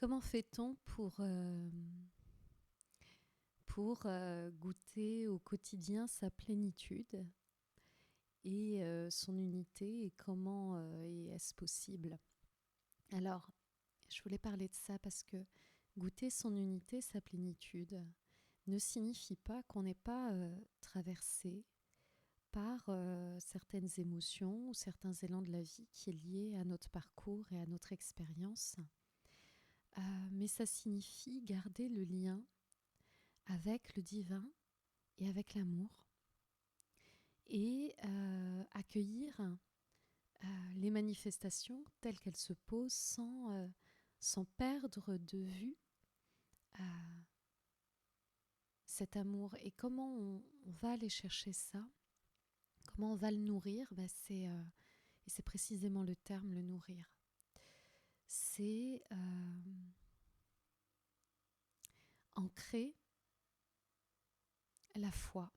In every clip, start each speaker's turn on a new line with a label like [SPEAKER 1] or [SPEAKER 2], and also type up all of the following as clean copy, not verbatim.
[SPEAKER 1] Comment fait-on pour goûter au quotidien sa plénitude et son unité et comment est-ce possible? Alors, je voulais parler de ça parce que goûter son unité, sa plénitude, ne signifie pas qu'on n'est pas traversé par certaines émotions ou certains élans de la vie qui est lié à notre parcours et à notre expérience. Mais ça signifie garder le lien avec le divin et avec l'amour et accueillir les manifestations telles qu'elles se posent sans perdre de vue euh, cet amour. Et comment on va aller chercher ça, comment on va le nourrir, et c'est précisément le terme, le nourrir. C'est ancrer la foi.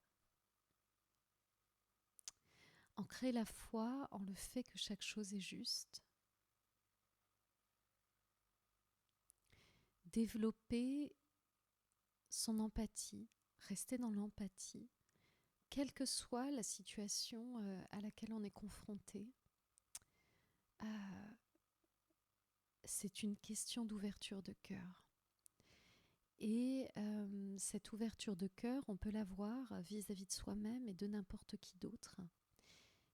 [SPEAKER 1] Ancrer la foi en le fait que chaque chose est juste. Développer son empathie, rester dans l'empathie, quelle que soit la situation à laquelle on est confronté. C'est une question d'ouverture de cœur. Et cette ouverture de cœur, on peut l'avoir vis-à-vis de soi-même et de n'importe qui d'autre,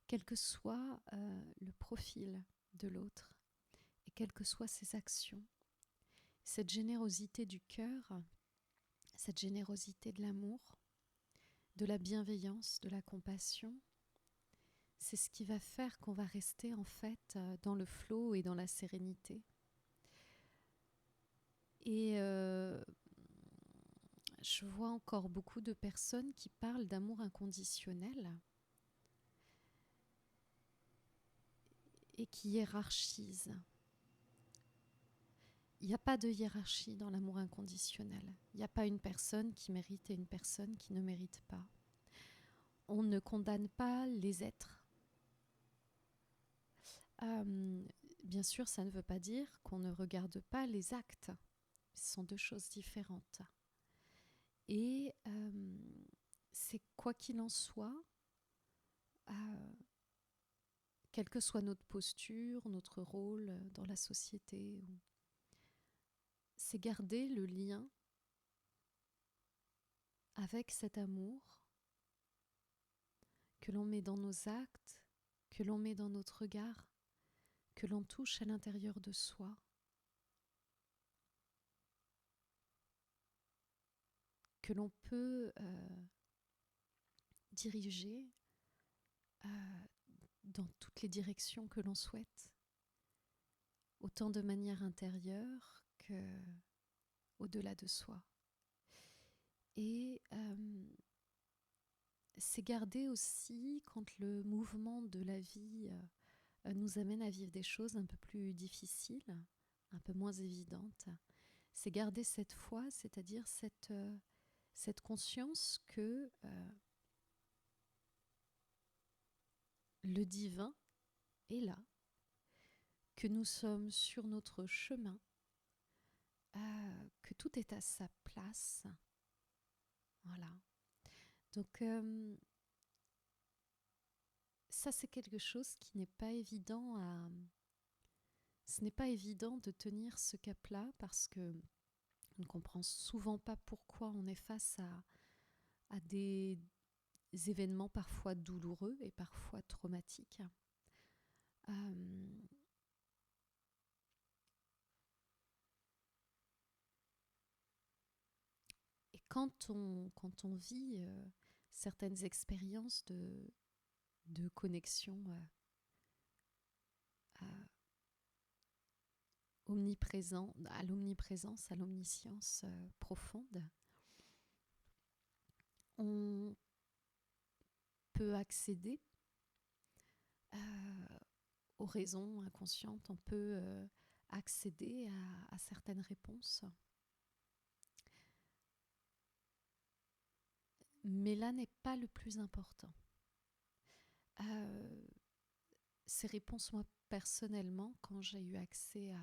[SPEAKER 1] quel que soit le profil de l'autre et quelles que soient ses actions. Cette générosité du cœur, cette générosité de l'amour, de la bienveillance, de la compassion, c'est ce qui va faire qu'on va rester en fait dans le flot et dans la sérénité. Et je vois encore beaucoup de personnes qui parlent d'amour inconditionnel et qui hiérarchisent. Il n'y a pas de hiérarchie dans l'amour inconditionnel. Il n'y a pas une personne qui mérite et une personne qui ne mérite pas. On ne condamne pas les êtres. Bien sûr, ça ne veut pas dire qu'on ne regarde pas les actes. Ce sont deux choses différentes. Et c'est quoi qu'il en soit, quelle que soit notre posture, notre rôle dans la société, c'est garder le lien avec cet amour que l'on met dans nos actes, que l'on met dans notre regard, que l'on touche à l'intérieur de soi. Que l'on peut diriger dans toutes les directions que l'on souhaite, autant de manière intérieure qu'au-delà de soi. Et c'est garder aussi quand le mouvement de la vie nous amène à vivre des choses un peu plus difficiles, un peu moins évidentes. C'est garder cette foi, c'est-à-dire cette conscience que le divin est là, que nous sommes sur notre chemin, que tout est à sa place. Voilà. Donc, ça, c'est quelque chose qui n'est pas évident à... Ce n'est pas évident de tenir ce cap-là parce que on ne comprend souvent pas pourquoi on est face à des événements parfois douloureux et parfois traumatiques. Et quand on vit certaines expériences de connexion à l'omniprésence, à l'omniscience profonde, on peut accéder aux raisons inconscientes, on peut accéder à certaines réponses. Mais là n'est pas le plus important. Ces réponses, moi, personnellement, quand j'ai eu accès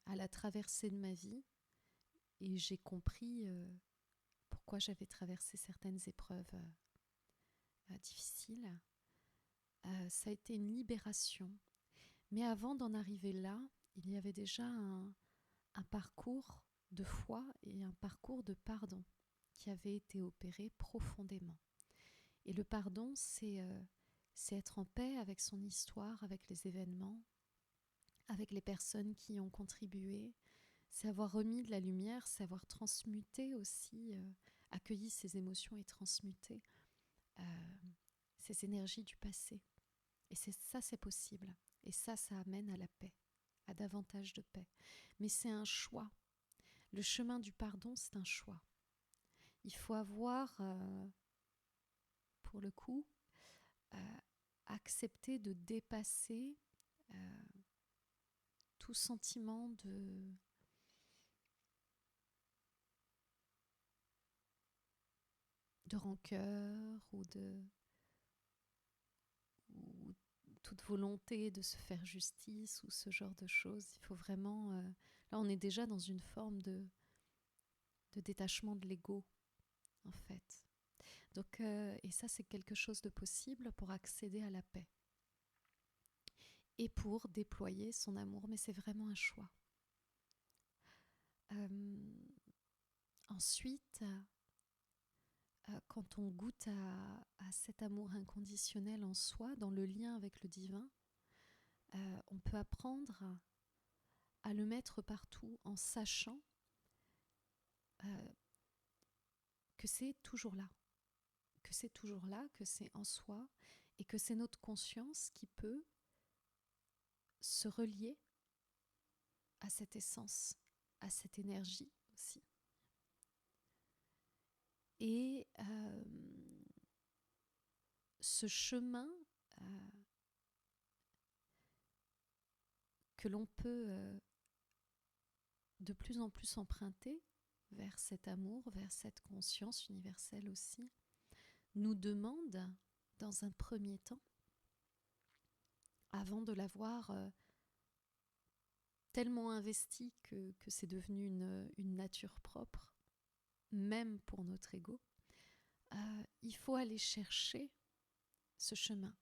[SPEAKER 1] à la traversée de ma vie, et j'ai compris pourquoi j'avais traversé certaines épreuves difficiles. Ça a été une libération. Mais avant d'en arriver là, il y avait déjà un parcours de foi et un parcours de pardon qui avait été opéré profondément. Et le pardon, c'est être en paix avec son histoire, avec les événements, avec les personnes qui y ont contribué. C'est avoir remis de la lumière, c'est avoir transmuté aussi, accueilli ces émotions et transmuté euh, ces énergies du passé. Et c'est possible. Et ça amène à la paix, à davantage de paix. Mais c'est un choix. Le chemin du pardon, c'est un choix. Il faut avoir, pour le coup, euh, accepté de dépasser tout sentiment de rancœur ou toute volonté de se faire justice ou ce genre de choses. Il faut vraiment... là, on est déjà dans une forme de détachement de l'ego, en fait. Donc, et ça, c'est quelque chose de possible pour accéder à la paix et pour déployer son amour, mais c'est vraiment un choix. Ensuite, quand on goûte à cet amour inconditionnel en soi, dans le lien avec le divin, on peut apprendre à le mettre partout en sachant euh, que c'est toujours là, que c'est toujours là, que c'est en soi et que c'est notre conscience qui peut se relier à cette essence, à cette énergie aussi. Et ce chemin que l'on peut de plus en plus emprunter vers cet amour, vers cette conscience universelle aussi, nous demande, dans un premier temps, avant de l'avoir tellement investi que c'est devenu une nature propre, même pour notre ego, il faut aller chercher ce chemin.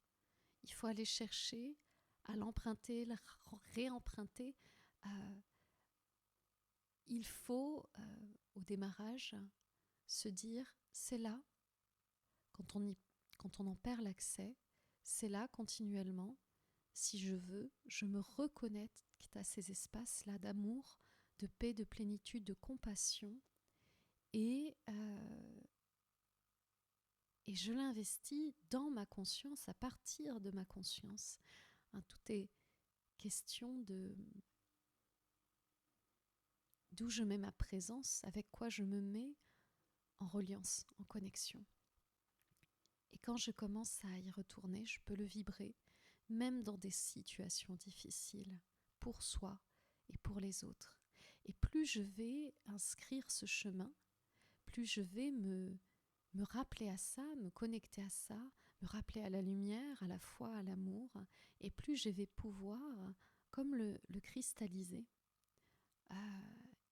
[SPEAKER 1] Il faut aller chercher à l'emprunter, le réemprunter. Il faut, au démarrage, se dire, c'est là, quand on en perd l'accès, c'est là continuellement, si je veux, je me reconnecte à ces espaces-là d'amour, de paix, de plénitude, de compassion, et je l'investis dans ma conscience, à partir de ma conscience. Tout est question d'où je mets ma présence, avec quoi je me mets en reliance, en connexion. Et quand je commence à y retourner, je peux le vibrer, même dans des situations difficiles, pour soi et pour les autres. Et plus je vais inscrire ce chemin, plus je vais me rappeler à ça, me connecter à ça, me rappeler à la lumière, à la foi, à l'amour, et plus je vais pouvoir, comme le cristalliser,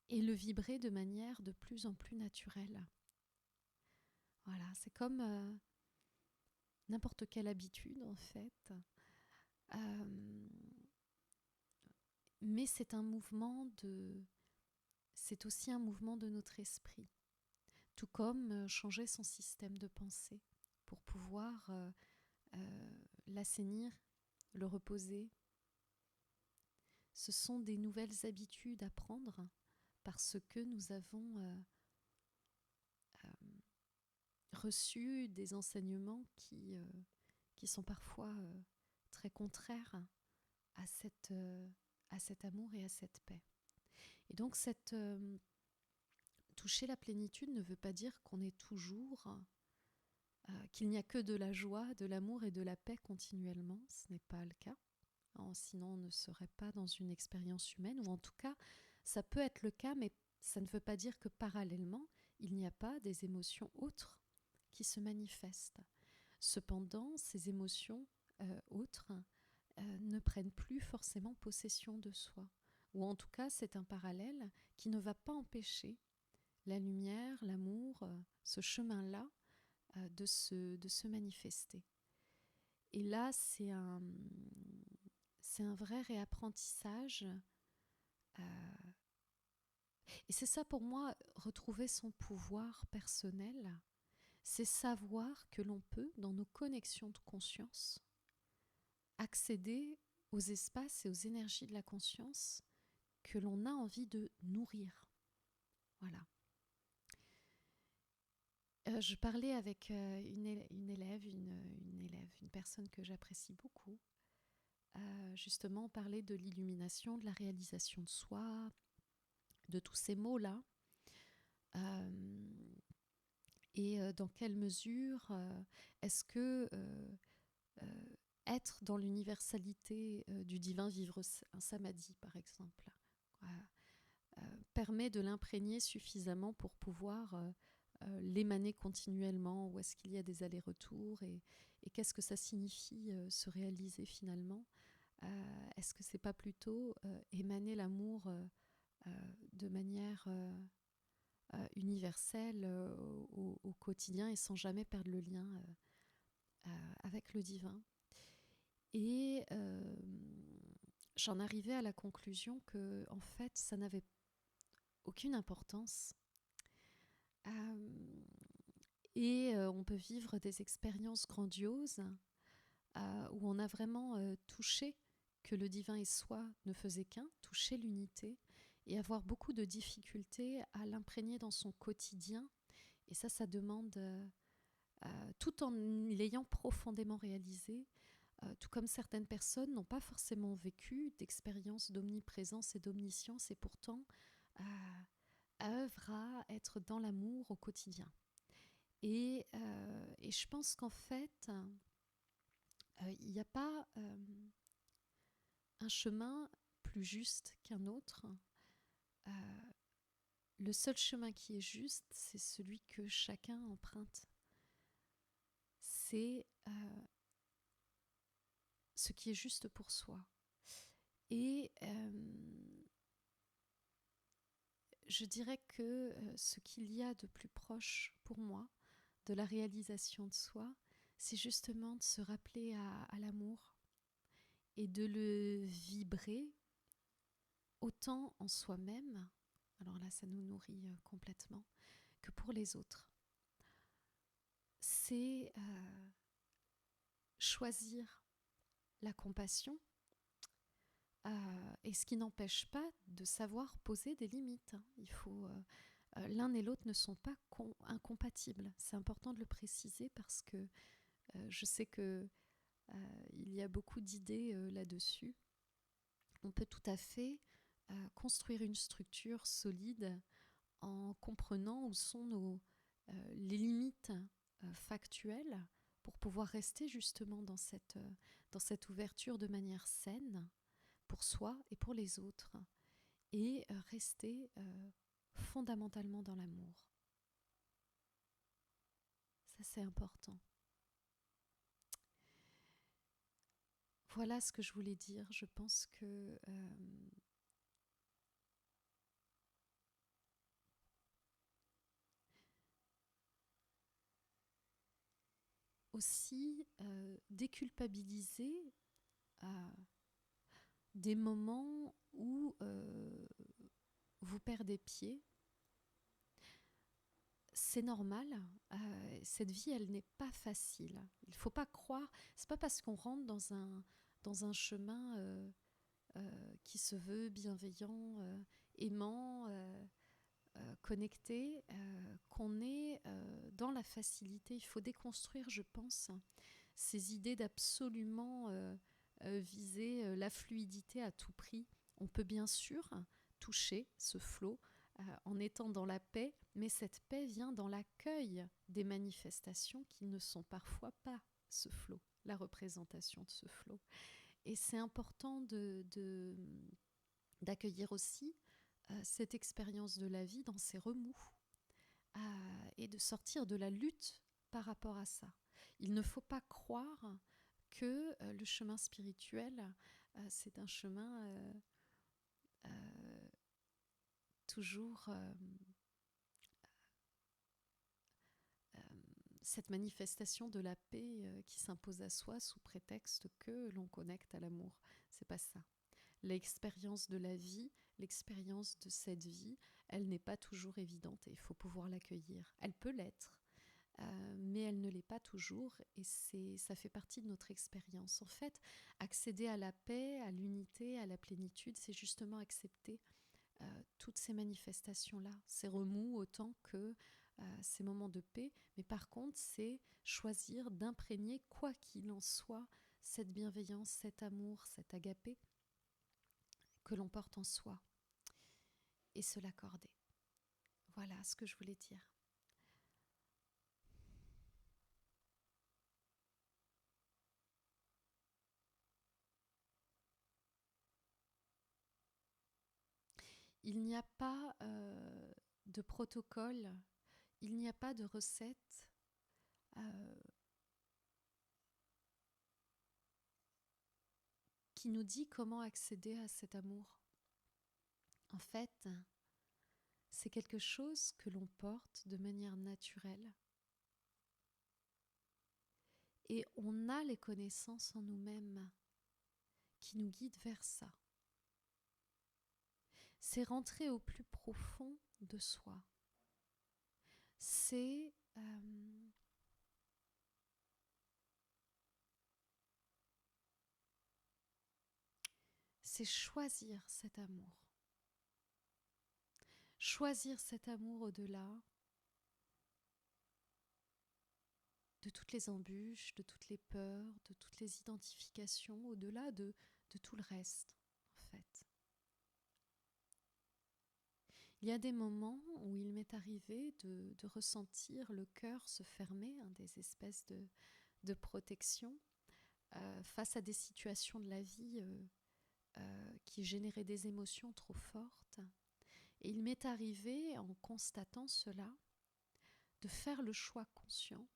[SPEAKER 1] et le vibrer de manière de plus en plus naturelle. Voilà, c'est comme n'importe quelle habitude en fait. Mais c'est aussi un mouvement de notre esprit. Tout comme changer son système de pensée pour pouvoir l'assainir, le reposer. Ce sont des nouvelles habitudes à prendre parce que nous avons reçu des enseignements qui sont parfois très contraires à cet amour et à cette paix. Et donc toucher la plénitude ne veut pas dire qu'on est toujours, qu'il n'y a que de la joie, de l'amour et de la paix continuellement. Ce n'est pas le cas. Sinon, on ne serait pas dans une expérience humaine, ou en tout cas, ça peut être le cas, mais ça ne veut pas dire que parallèlement, il n'y a pas des émotions autres qui se manifestent. Cependant, ces émotions autres, ne prennent plus forcément possession de soi. Ou en tout cas, c'est un parallèle qui ne va pas empêcher la lumière, l'amour, ce chemin-là, de se manifester. Et là, c'est un vrai réapprentissage. euh, et c'est ça pour moi, retrouver son pouvoir personnel, c'est savoir que l'on peut, dans nos connexions de conscience, accéder aux espaces et aux énergies de la conscience que l'on a envie de nourrir. Voilà. Je parlais avec une personne que j'apprécie beaucoup. Justement, on parlait de l'illumination, de la réalisation de soi, de tous ces mots-là. Et dans quelle mesure est-ce que être dans l'universalité du divin, vivre un samadhi, par exemple, permet de l'imprégner suffisamment pour pouvoir l'émaner continuellement, ou est-ce qu'il y a des allers-retours, et qu'est-ce que ça signifie se réaliser finalement. Est-ce que c'est pas plutôt émaner l'amour de manière universelle au quotidien, et sans jamais perdre le lien avec le divin. Et j'en arrivais à la conclusion que, en fait, ça n'avait aucune importance. Et on peut vivre des expériences grandioses où on a vraiment touché que le divin et soi ne faisaient qu'un, toucher l'unité, et avoir beaucoup de difficultés à l'imprégner dans son quotidien. Et ça demande, tout en l'ayant profondément réalisé, tout comme certaines personnes n'ont pas forcément vécu d'expérience d'omniprésence et d'omniscience, et pourtant œuvrent à être dans l'amour au quotidien. Et je pense qu'en fait, il n'y a pas un chemin plus juste qu'un autre. Le seul chemin qui est juste, c'est celui que chacun emprunte. C'est ce qui est juste pour soi. Et je dirais que ce qu'il y a de plus proche pour moi de la réalisation de soi, c'est justement de se rappeler à l'amour et de le vibrer autant en soi-même, alors là ça nous nourrit complètement, que pour les autres. C'est choisir la compassion, et ce qui n'empêche pas de savoir poser des limites. Il faut, l'un et l'autre ne sont pas incompatibles. C'est important de le préciser, parce que je sais que il y a beaucoup d'idées là-dessus. On peut tout à fait construire une structure solide en comprenant où sont les limites factuelles, pour pouvoir rester justement dans cette ouverture de manière saine pour soi et pour les autres, et rester fondamentalement dans l'amour. Ça, c'est important. Voilà ce que je voulais dire. Je pense que aussi déculpabiliser des moments où vous perdez pied. C'est normal, cette vie, elle n'est pas facile. Il ne faut pas croire, c'est pas parce qu'on rentre dans un chemin qui se veut bienveillant, aimant, connecté, qu'on est dans la facilité. Il faut déconstruire, je pense, ces idées d'absolument viser la fluidité à tout prix. On peut bien sûr toucher ce flot en étant dans la paix, mais cette paix vient dans l'accueil des manifestations qui ne sont parfois pas ce flot, la représentation de ce flot. Et c'est important d'accueillir aussi cette expérience de la vie dans ses remous, et de sortir de la lutte par rapport à ça. Il ne faut pas croire que le chemin spirituel, c'est un chemin euh, toujours euh, cette manifestation de la paix qui s'impose à soi sous prétexte que l'on connecte à l'amour. C'est pas ça. L'expérience de la vie, l'expérience de cette vie, elle n'est pas toujours évidente et il faut pouvoir l'accueillir. Elle peut l'être, mais elle ne l'est pas toujours et ça fait partie de notre expérience. En fait, accéder à la paix, à l'unité, à la plénitude, c'est justement accepter toutes ces manifestations-là, ces remous autant que ces moments de paix, mais par contre, c'est choisir d'imprégner, quoi qu'il en soit, cette bienveillance, cet amour, cet agapé que l'on porte en soi et se l'accorder. Voilà ce que je voulais dire. Il n'y a pas de protocole, il n'y a pas de recette euh, qui nous dit comment accéder à cet amour. En fait, c'est quelque chose que l'on porte de manière naturelle et on a les connaissances en nous-mêmes qui nous guident vers ça. C'est rentrer au plus profond de soi. C'est choisir cet amour. Choisir cet amour au-delà de toutes les embûches, de toutes les peurs, de toutes les identifications, au-delà de tout le reste, en fait. Il y a des moments où il m'est arrivé de ressentir le cœur se fermer, des espèces de protection, face à des situations de la vie qui généraient des émotions trop fortes. Et il m'est arrivé, en constatant cela, de faire le choix conscient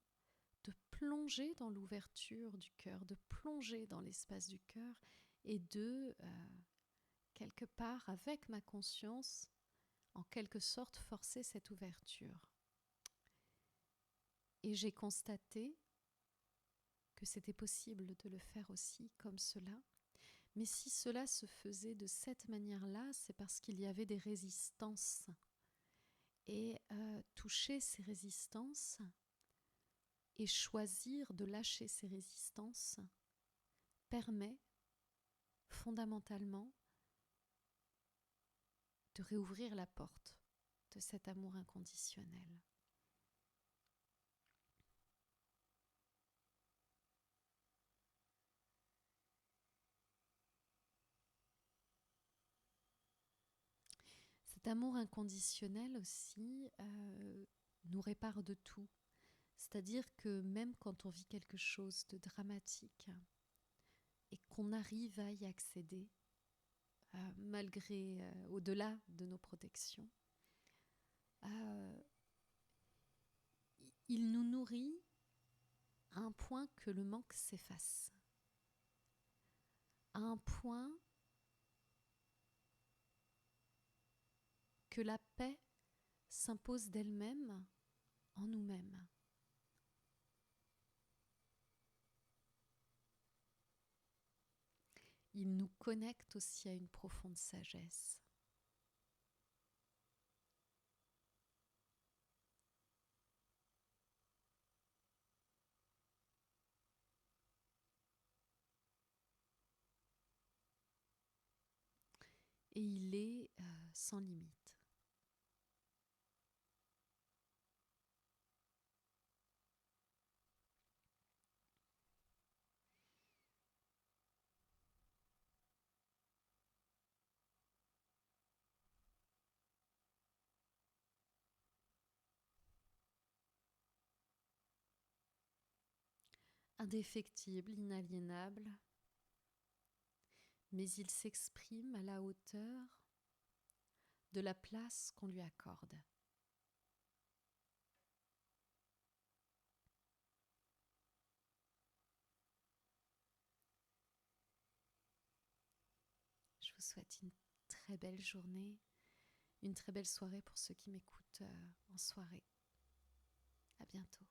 [SPEAKER 1] de plonger dans l'ouverture du cœur, de plonger dans l'espace du cœur et de, quelque part, avec ma conscience, en quelque sorte, forcer cette ouverture. Et j'ai constaté que c'était possible de le faire aussi comme cela. Mais si cela se faisait de cette manière-là, c'est parce qu'il y avait des résistances. Et toucher ces résistances et choisir de lâcher ces résistances permet fondamentalement de réouvrir la porte de cet amour inconditionnel. Cet amour inconditionnel aussi nous répare de tout. C'est-à-dire que même quand on vit quelque chose de dramatique et qu'on arrive à y accéder, malgré, au-delà de nos protections, il nous nourrit à un point que le manque s'efface, à un point que la paix s'impose d'elle-même en nous-mêmes. Il nous connecte aussi à une profonde sagesse. Et il est sans limite. Indéfectible, inaliénable, mais il s'exprime à la hauteur de la place qu'on lui accorde. souhaite une très belle journée, une très belle soirée pour ceux qui m'écoutent en soirée. À bientôt.